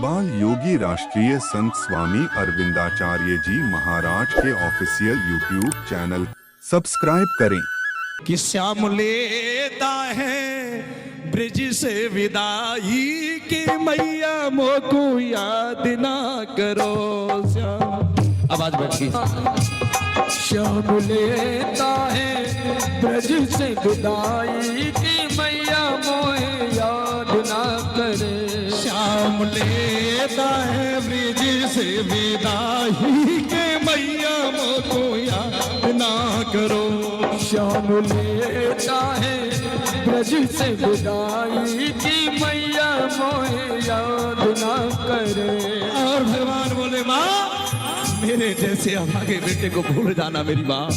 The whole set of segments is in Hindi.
बाल योगी राष्ट्रीय संत स्वामी अरविंदाचार्य जी महाराज के ऑफिशियल यूट्यूब चैनल सब्सक्राइब करें। कि श्याम लेता है ब्रिज से विदाई की मैया मोको याद ना करो। श्याम आवाज बैठी। श्याम लेता है ब्रज से विदाई की मैया मोहे याद ना करे। श्याम लेता है ब्रिज से विदाई के मैया मोको याद ना करो। श्याम लेता है ब्रज से विदाई की मैया मोहे याद ना करे। और भगवान बोले माँ मेरे जैसे अभागे बेटे को भूल जाना मेरी माँ,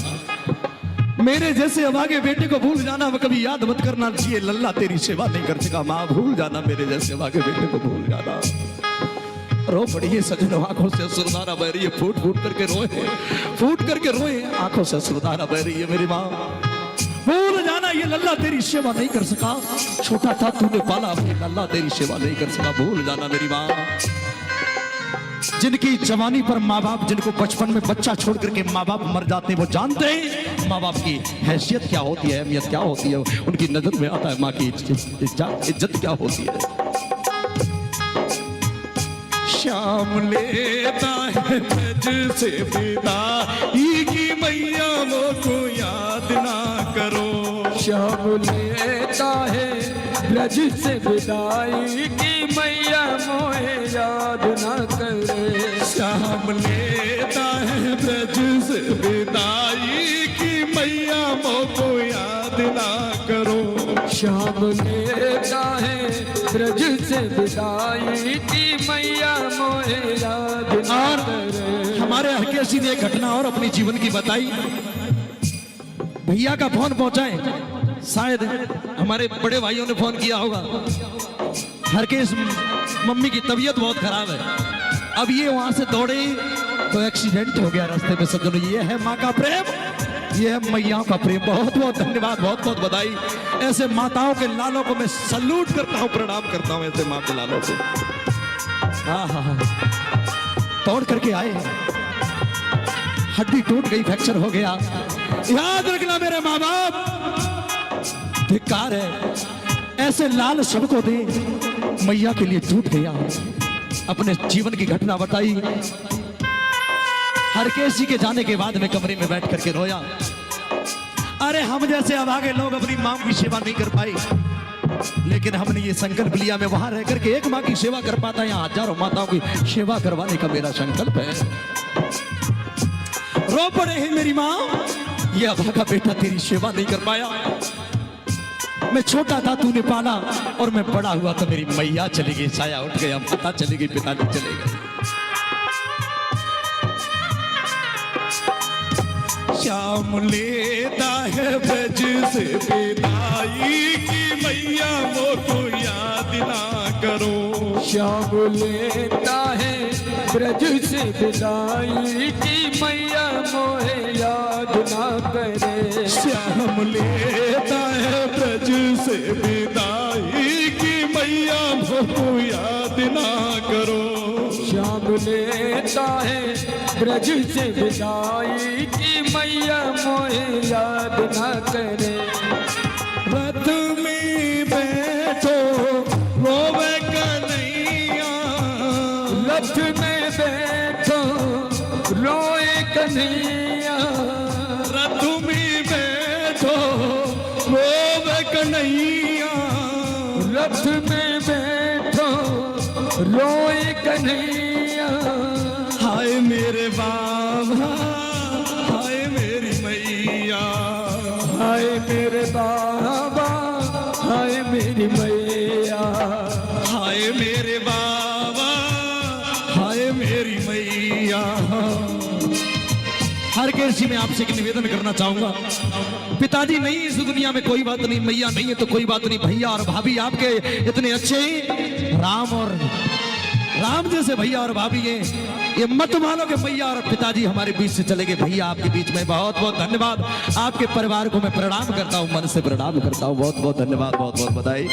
मेरे जैसे अभागे बेटे को भूल जाना, वो कभी याद मत करना चाहिए लल्ला तेरी सेवा नहीं कर सका। माँ भूल जाना मेरे जैसे अभागे बेटे को भूल जाना। रो पड़ी है सजन आंखों से सुरदारा बह रही है, फूट फूट करके रोए, फूट करके रोए, आंखों से सुरदारा बह रही है मेरी माँ। भूल जाना ये लल्ला तेरी सेवा नहीं कर सका, छोटा था तूने पाला ये लल्ला तेरी सेवा नहीं कर सका। भूल जाना मेरी माँ। जिनकी जवानी पर माँ बाप, जिनको बचपन में बच्चा छोड़ करके माँ बाप मर जाते हैं, वो जानते हैं माँ बाप की हैसियत क्या होती है, अहमियत क्या होती है। उनकी नजर में आता है माँ की इज्जत क्या होती है। श्याम लेता है ब्रज से विदाई की मैया मोको याद ना करो। श्याम लेता है ब्रज से विदाई की मैया मोहे याद ना करे। श्याम लेता है ब्रज से विदाई की मैया मोको याद ना करो। श्याम लेता है ब्रज से विदाई की मैया मोहे याद ना करे। हमारे हरकेशी ने एक घटना और अपनी जीवन की बताई। भैया का फोन पहुंचाए, शायद हमारे बड़े भाइयों ने फोन किया होगा। हरकेश मम्मी की तबीयत बहुत खराब है। अब ये वहां से दौड़े तो एक्सीडेंट हो गया रास्ते में। सज्जनों ये है माँ का प्रेम, ये है मैयाओं का प्रेम। बहुत बहुत धन्यवाद, बहुत बहुत बधाई। ऐसे माताओं के लालों को मैं सल्यूट करता हूँ, प्रणाम करता हूँ ऐसे माँ के लालों को। हाँ हाँ हाँ, तोड़ करके आए, हड्डी टूट गई, फ्रैक्चर हो गया। याद रखना मेरे माँ बाप, धिक्कार है ऐसे लाल सबको दे, मैया के लिए टूट गया। अपने जीवन की घटना बताई। हरकेश जी के जाने के बाद मैं कमरे में बैठ करके रोया। अरे हम जैसे अभागे लोग अपनी माँ की सेवा नहीं कर पाए, लेकिन हमने ये संकल्प लिया मैं वहां रह करके एक माँ की सेवा कर पाता, यहाँ हजारों माताओं की सेवा करवाने का मेरा संकल्प है। रो पड़े हैं मेरी माँ, ये अभागा बेटा तेरी सेवा नहीं कर पाया। मैं छोटा था तूने पाला, और मैं बड़ा हुआ तो मेरी मैया चली गई, साया उठ गया, माता चली गई, पिताजी चले गए। श्याम लेता है ब्रज से विदाई की मैया मोको याद ना करो। श्याम लेता है ब्रज से विदाई की मैया मोहे याद ना करे। श्याम लेता है ब्रज से विदाई की मैया मोको याद ना करो। श्याम लेता है ब्रज से विदाई की मैया मोहे याद ना करे। रथ में बैठो रोवे कन्हैया, रथ में बैठो रोए कन्हैया। रथ में बैठो रोवे कन्हैया, रथ में बैठो रोए कन्हैया। हाय मेरे बाबा, हाय मेरी मैया, हाय मेरे बाबा, हाय मेरी मैया। हाय मेरे बाबा, हाय मेरी मैया। हरकेश जी मैं आपसे एक निवेदन करना चाहूंगा। पिताजी नहीं इस दुनिया में कोई बात नहीं, मैया नहीं है तो कोई बात नहीं, भैया और भाभी आपके इतने अच्छे, राम जैसे भैया और भाभी हैं। ये मत मानो कि भैया और पिताजी हमारे बीच से चले गए। भैया आपके बीच में, बहुत बहुत धन्यवाद। आपके परिवार को मैं प्रणाम करता हूँ, मन से प्रणाम करता हूँ। बहुत बहुत धन्यवाद, बहुत बहुत बधाई।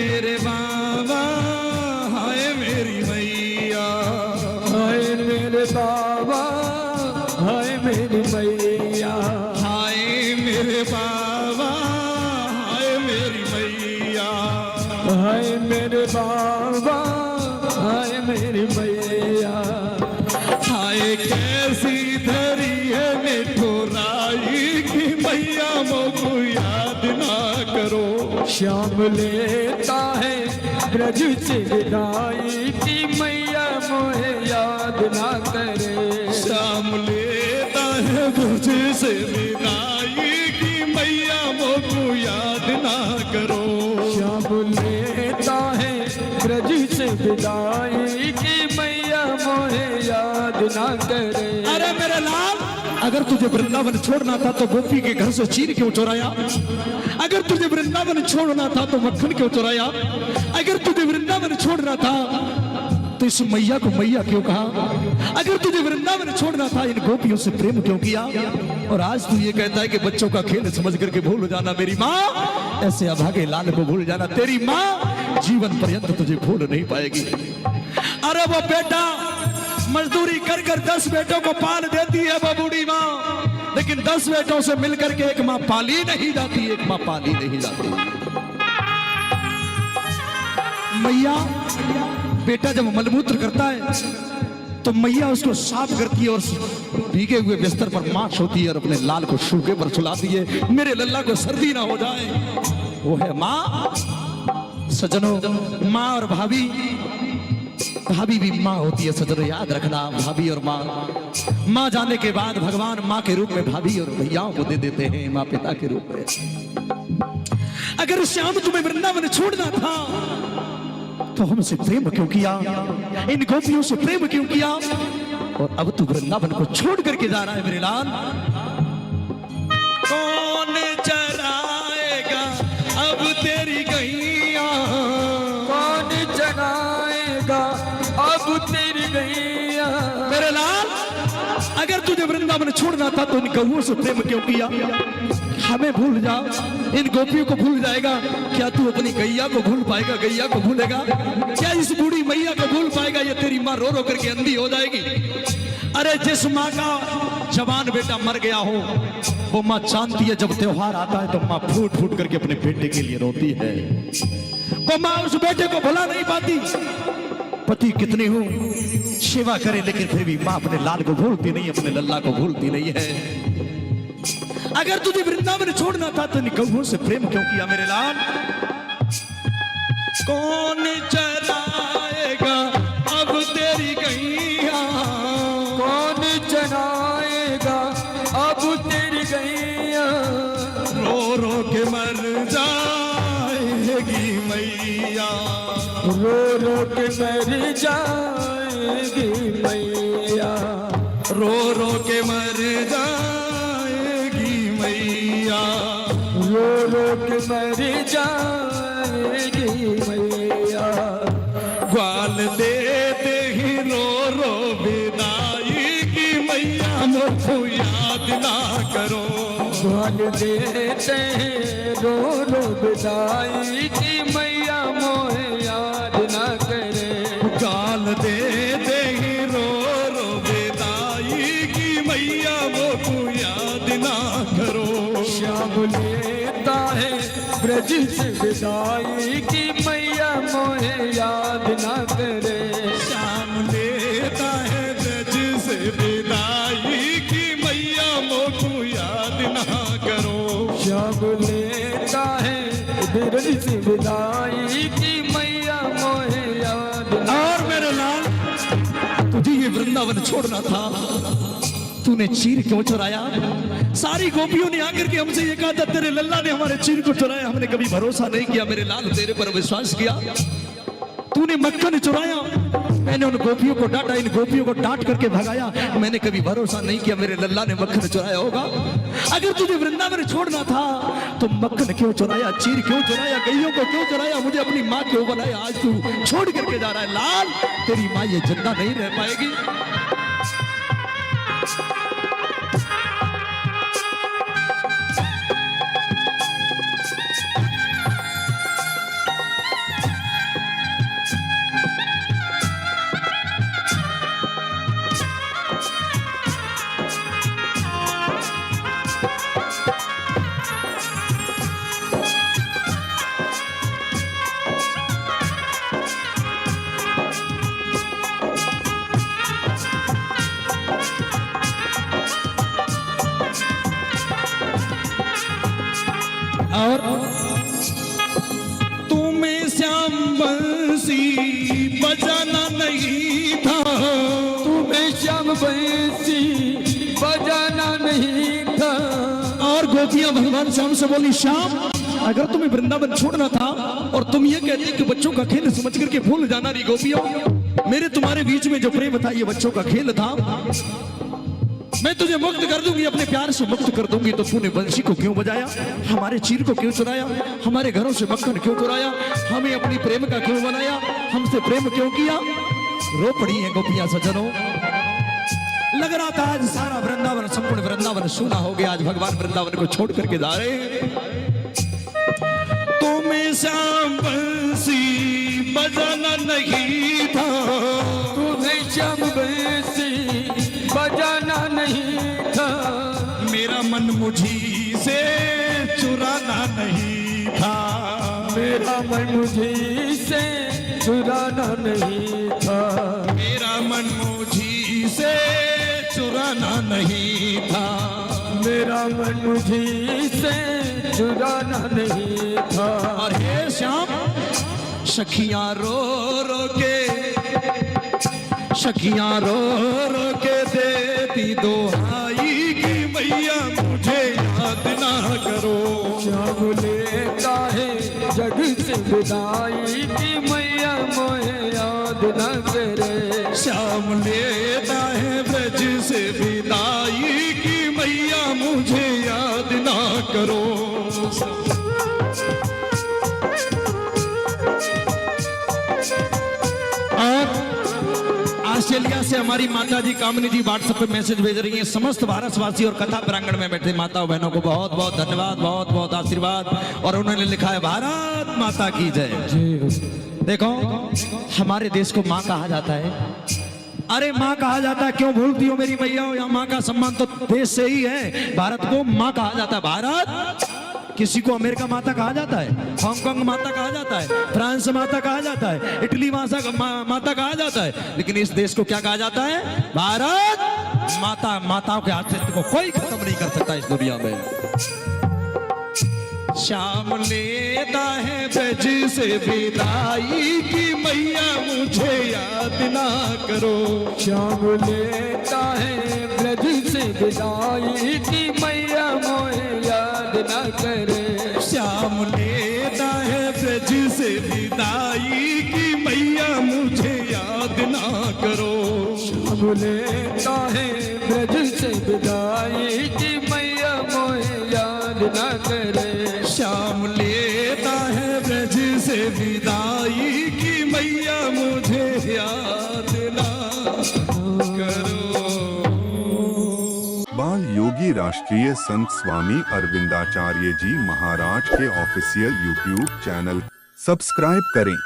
मेरे बाबा, हाय मेरी मैया, हाय मेरे बाबा, हाय मेरी मैया, हाय मेरे बाबा, हाय मेरी मैया, हाय मेरे बाबा, हाय मेरी मैया। हाय कैसी धरी है मिठुराई की मैया मोको याद ना करो। श्याम लेता है ब्रज से विदाई की मैया मोहे याद ना करे। श्याम लेता है ब्रज से विदाई की मैया मोको याद ना करो। श्याम लेता है ब्रज से विदाई की मैया मोहे याद ना करे। अरे मेरे लाल, अगर तुझे वृंदावन छोड़ना था तो गोपी के घर से चीर क्यों चुराया? अगर तुझे वृंदावन छोड़ना था तो मक्खन क्यों चुराया? अगर तुझे वृंदावन छोड़ना था तो इस मैया को मैया क्यों कहा? अगर तुझे वृंदावन छोड़ना था इन गोपियों से प्रेम क्यों किया? और आज तू ये कहता है कि बच्चों का खेल समझ करके भूल जाना मेरी माँ, ऐसे अभागे लाल को भूल जाना। तेरी माँ जीवन पर्यंत तुझे भूल नहीं पाएगी। अरे वो बेटा मजदूरी कर कर 10 बेटों को पाल देती है वो बूढ़ी माँ, लेकिन 10 बेटों से मिलकर के एक माँ पाली नहीं जाती, एक माँ पाली नहीं जाती। मैया, बेटा जब मलमूत्र करता है तो मैया उसको साफ करती है और भीगे हुए बिस्तर पर मां सोती है और अपने लाल को सूखे पर सुलाती है, मेरे लल्ला को सर्दी ना हो जाए। वो है माँ। सजनों, माँ और भाभी, भाभी भी माँ होती है सजनों, याद रखना। भाभी और माँ जाने के बाद भगवान माँ के रूप में भाभी और भैयाओं को दे देते हैं, माँ पिता के रूप में। अगर श्याम तुम्हें वृंदावन छोड़ना था तो हमसे प्रेम क्यों किया? इन गोपियों से प्रेम क्यों किया? और अब तू वृंदावन को छोड़ करके जा रहा है मेरे लाल। कौन चराएगा अब तेरी गैया? कौन चराएगा अब तेरी गैया? मेरे लाल, अगर तुझे वृंदावन छोड़ना था तो इन गौओं से प्रेम क्यों किया? हमें भूल जा, इन गोपियों को भूल जाएगा। क्या तू अपनी गैया को भूल पाएगा? गैया को भूलेगा? क्या इस बूढ़ी मैया को भूल पाएगा? ये तेरी माँ रो रो करके अंधी हो जाएगी। अरे जिस माँ का जवान बेटा मर गया हो वो माँ जानती है जब त्योहार आता है तो माँ फूट फूट करके अपने बेटे के लिए रोती है। वो माँ उस बेटे को भुला नहीं पाती। पति कितनी हो सेवा करे लेकिन फिर भी माँ अपने लाल को भूलती नहीं, अपने लल्ला को भूलती नहीं है। अगर तुझे वृंदावन छोड़ना था तो इन गौओं से प्रेम क्यों किया मेरे लाल? कौन चराएगा अब तेरी गैया? कौन चराएगा अब तेरी गैया? रो रो के मर जाएगी मैया, रो रो के मर जाएगी मैया, रो रो के मर जाएगी मैया, रो रो के मर जाएगी मैया। ग्वाल देते ही रो रो विदाई की मैया मुझको याद ना करो। ग्वाल देते हैं रो रो विदाई की मैया मोहे याद ना करे। गाल देते ही रो रो विदाई की मैया मुझको याद ना करो। श्याम लेता है ब्रज से विदाई की मैया मोहे याद ना करे। श्याम लेता है ब्रज से विदाई की मैया मुझको याद ना करो। श्याम लेता है ब्रज से विदाई की मैया मोहे याद ना। और मेरे लाल, तुझे ये वृंदावन छोड़ना था, तूने चीर क्यों चुराया? सारी गोपियों ने आकर के हमसे ये कहा था तेरे लल्ला ने हमारे चीर को चुराया। हमने कभी भरोसा नहीं किया मेरे लाल, तेरे पर विश्वास किया। तूने मक्खन चुराया, मैंने उन गोपियों को डांटा, इन गोपियों को डांट करके भगाया। मैंने कभी भरोसा नहीं किया मेरे लल्ला ने मक्खन चुराया होगा। अगर तुझे वृंदावन छोड़ना था तो मक्खन क्यों चुराया, चीर क्यों चुराया, गैयों को क्यों चुराया, मुझे अपनी माँ क्यों बनाया? आज तू छोड़ करके जा रहा है लाल, तेरी माँ ये जिंदा नहीं रह पाएगी। बंसी बजाना नहीं था। तुम्हें श्याम बंसी बजाना नहीं था। और गोपियां भगवान श्याम से बोली, श्याम अगर तुम्हें वृंदावन छोड़ना था और तुम ये कहती कि बच्चों का खेल समझ करके भूल जाना रही गोपियों, मेरे तुम्हारे बीच में जो प्रेम था ये बच्चों का खेल था। मैं तुझे मुक्त कर दूंगी, अपने प्यार से मुक्त कर दूंगी। तो तूने बंसी को क्यों बजाया, हमारे चीर को क्यों चुराया, हमारे घरों से मक्खन क्यों चुराया, हमें अपनी प्रेम का क्यों बनाया, हमसे प्रेम क्यों किया। रो पड़ी है गोपियां सज्जनों। लग रहा था आज सारा वृंदावन, संपूर्ण वृंदावन सूना हो गया। आज भगवान वृंदावन को छोड़ करके जा रहे हैं। तुम्हें श्याम बंसी बजाना नहीं था। तुम्हें श्याम बंसी बजाना नहीं था। मेरा मन मुझी से चुराना नहीं था। मेरा मन मुझी से चुराना नहीं था। मेरा मन मुझी से चुराना नहीं था। मेरा मन मुझी से चुराना नहीं था। और हे श्याम सखियां रो रो के, सखियां रो रो के देती दोहाई कि मैया मुझे याद ना करो। श्याम लेता है जग से विदाई कि मैया मोहे याद न करे। श्याम लेता है ब्रज से विदाई कि मैया मुझे याद ना करो। ऑस्ट्रेलिया से हमारी माता जी कामनी जी व्हाट्सएप पे मैसेज भेज रही हैं। समस्त भारतवासी और कथा प्रांगण में बैठे माताओं बहनों को बहुत बहुत धन्यवाद, बहुत बहुत आशीर्वाद। और उन्होंने लिखा है भारत माता की जय। देखो हमारे देश को माँ कहा जाता है। अरे माँ कहा जाता है, क्यों भूलती हो मेरी मैया, यहाँ माँ का सम्मान तो देश से ही है। भारत को माँ कहा जाता है। भारत किसी को अमेरिका माता कहा जाता है, हांगकांग माता कहा जाता है, फ्रांस माता कहा जाता है, इटली माता कहा जाता है, लेकिन इस देश को क्या कहा जाता है? भारत माता। माताओं के अस्तित्व को कोई खत्म नहीं कर सकता इस दुनिया में। श्याम लेता है ब्रज से विदाई कि मैया मुझे याद ना करो। श्याम लेता है ब्रज से विदाई कि मैया मोहे याद न करे। श्याम लेता है ब्रज से विदाई कि मैया मुझे याद ना करो। श्याम लेता है ब्रज से विदाई कि मैया मोहे याद न करे। श्याम लेता है ब्रज से विदाई कि मैया मुझे याद ना करो। बाल योगी राष्ट्रीय संत स्वामी अरविंदाचार्य जी महाराज के ऑफिशियल यूट्यूब चैनल सब्सक्राइब करें।